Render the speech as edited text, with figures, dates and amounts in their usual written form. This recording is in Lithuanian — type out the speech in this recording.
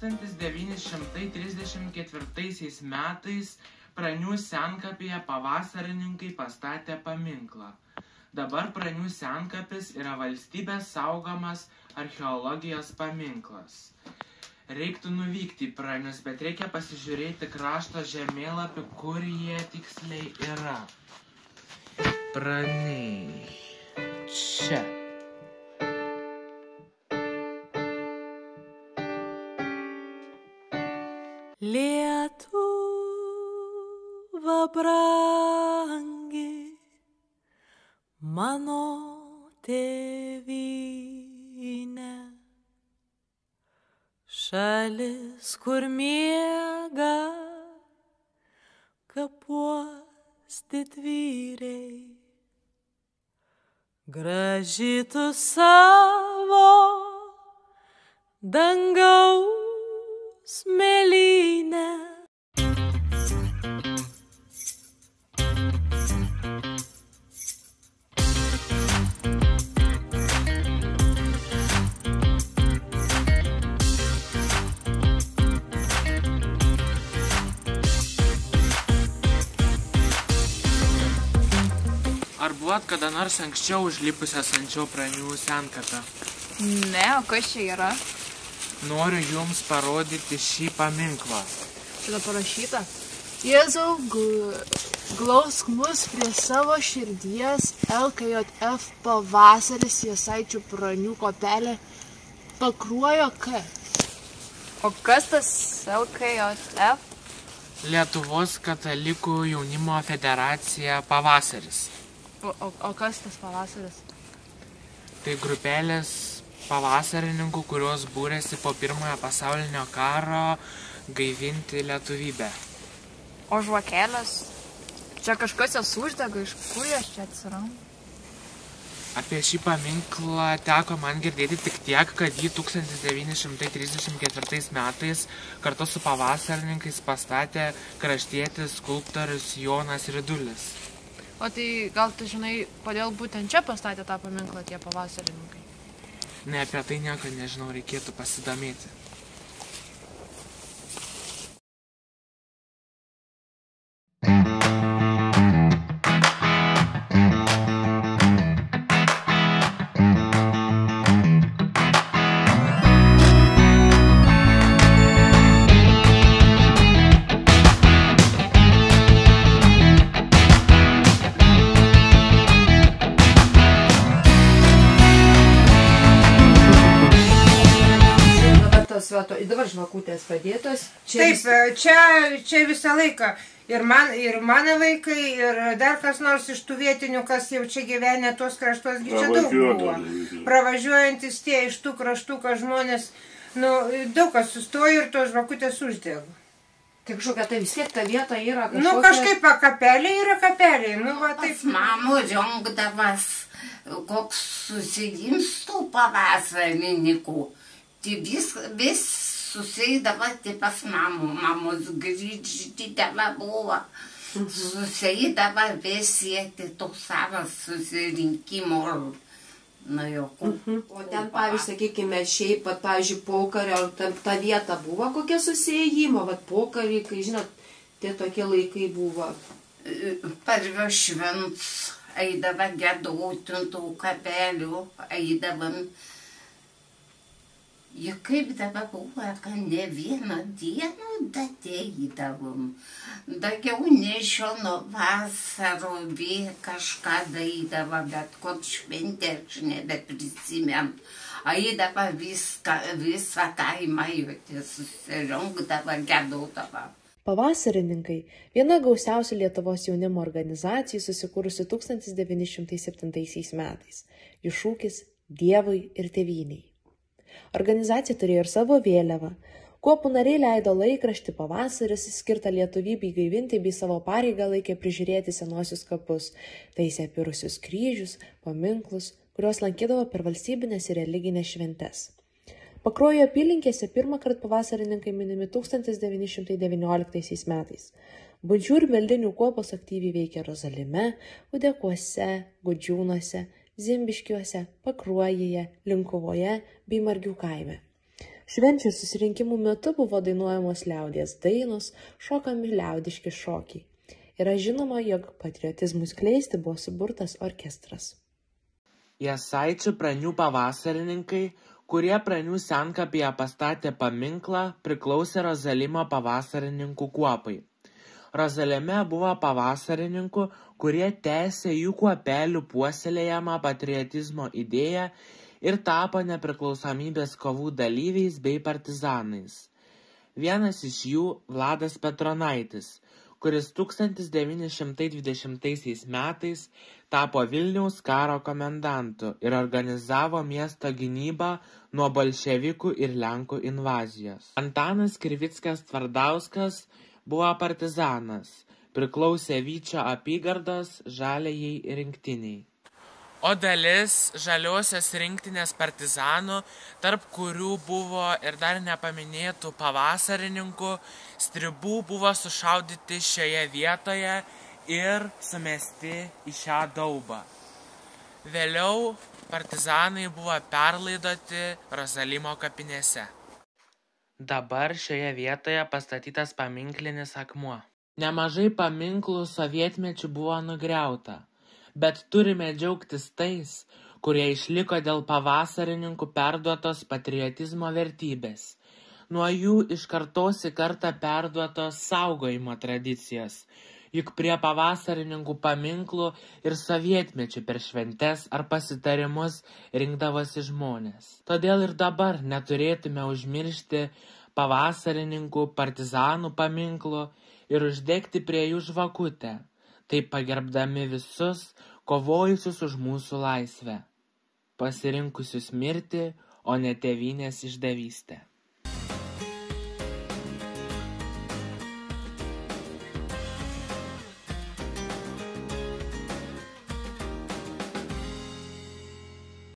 1934 metais Pranių senkapėje pavasarininkai pastatė paminklą. Dabar Pranių senkapis yra valstybės saugomas archeologijos paminklas. Reiktų nuvykti į Pranius, bet reikia pasižiūrėti krašto žemėlapį, kur jie tiksliai yra. Praniai. Čia. Lietuva brangi, mano tėvynė, šalis, kur miega kapuos didvyriai, graži tu savo dangaus mėlyne. Ar buvot kada nors anksčiau užlipusios ant šio Pranių senkapio? Ne, o kas čia yra? Noriu jums parodyti šį paminklą. Šitą parašyta. Jėzau, glausk mus prie savo širdies, LKJF pavasaris, Jasaičių Pranių kopelė, Pakruojo K. O kas tas LKJF? Lietuvos katalikų jaunimo federacija Pavasaris. O kas tas pavasaris? Tai grupelės pavasarininkų, kurios būrėsi po Pirmojo pasaulinio karo gaivinti lietuvybę. O žvakelės? Čia kažkas jas uždega, iš kur jas čia atsiranda? Apie šį paminklą teko man girdėti tik tiek, kad jį 1934 metais kartu su pavasarininkais pastatė kraštietis skulptorius Jonas Ridulis. O tai gal tu žinai, kodėl būtent čia pastatė tą paminklą tie pavasarininkai? Ne, apie tai nieko nežinau, reikėtų pasidomėti. Ir dabar žvakutės padėtos. Taip, čia visą laiką. Ir mano vaikai, ir dar kas nors iš tų vietinių, kas jau čia gyvenė tuos kraštuos, čia daug buvo. Pravažiuojantis tie iš tų kraštų, kad žmonės, daug kas sustojo ir tos žvakutės uždego. Tai kažkokia, tai vis tiek ta vieta yra kažkokia... Kažkaip kapelė yra kapelė. Pas mamų rinkdavas, koks susirimstų pavasarininkų. Tai vis susėdavo pas mamų, mamos grįždydavo buvo, susėdavo vis siekti to savo susirinkimo. O ten, pavyzdžiui, sakykime, šiaip, pavyzdžiui, pokario, ta vieta buvo kokia susėjimo, pokarį, kai, žinot, tie tokie laikai buvo. Parvio švents, eidavo gedauti tų kapelių, eidavom. Juk kaip dabar buvo, kad ne vieną dieną dateidavom. Daugiau nešiono vasaro vėl kažką daidavo, bet kod šventė aš nebeprisimėm. Eidavo visą kaimą, susirinkdavo, gedaudavo. Pavasarininkai – viena gausiausių Lietuvos jaunimo organizacijų susikūrusi 1907 metais. Jų šūkis – Dievui ir tėvynei. Organizacija turėjo ir savo vėliavą. Kuopų nariai leido laikraštį Pavasaris, skirtą lietuvybei gaivinti, bei savo pareigą laikė prižiūrėti senuosius kapus, taisė apirusius kryžius, paminklus, kuriuos lankydavo per valstybinės ir religinės šventes. Pakruojo apylinkėse pirmąkart pavasarininkai minimi 1919 metais. Bunčių ir meldinių kuopos aktyviai veikė Rozalime, Udekuose, Gudžiūnuose, Zimbiškiuose, Pakruojyje, Linkuvoje bei Margių kaime. Švenčių ir susirinkimų metu buvo dainuojamos liaudies dainos, šokami liaudiški šokiai. Yra žinoma, jog patriotizmui skleisti buvo suburtas orkestras. Jasaičių Pranių pavasarininkai, kurie Pranių senkapyje pastatė paminklą, priklausė Rozalimo pavasarininkų kuopai. Rozalime buvo pavasarininkų, kurie tęsė jų kuopelių puoselėjamą patriotizmo idėją ir tapo nepriklausomybės kovų dalyviais bei partizanais. Vienas iš jų Vladas Petronaitis, kuris 1920 metais tapo Vilniaus karo komendantu ir organizavo miesto gynybą nuo bolševikų ir lenkų invazijos. Antanas Krivickas Tvardauskas buvo partizanas, priklausė Vyčio apygardos žaliajai rinktiniai. O dalis žaliosios rinktinės partizanų, tarp kurių buvo ir dar nepaminėtų pavasarininkų, stribų buvo sušaudyti šioje vietoje ir sumesti į šią daubą. Vėliau partizanai buvo perlaidoti Rozalimo kapinėse. Dabar šioje vietoje pastatytas paminklinis akmuo. Nemažai paminklų sovietmečiu buvo nugriauta, bet turime džiaugtis tais, kurie išliko dėl pavasarininkų perduotos patriotizmo vertybės. Nuo jų iš kartos į kartą perduotos saugojimo tradicijos, juk prie pavasarininkų paminklų ir sovietmečių per šventes ar pasitarimus rinkdavosi žmonės. Todėl ir dabar neturėtume užmiršti pavasarininkų partizanų paminklų ir uždegti prie jų žvakutę, taip pagerbdami visus kovojusius už mūsų laisvę, pasirinkusius mirtį, o ne tėvynės išdavystę.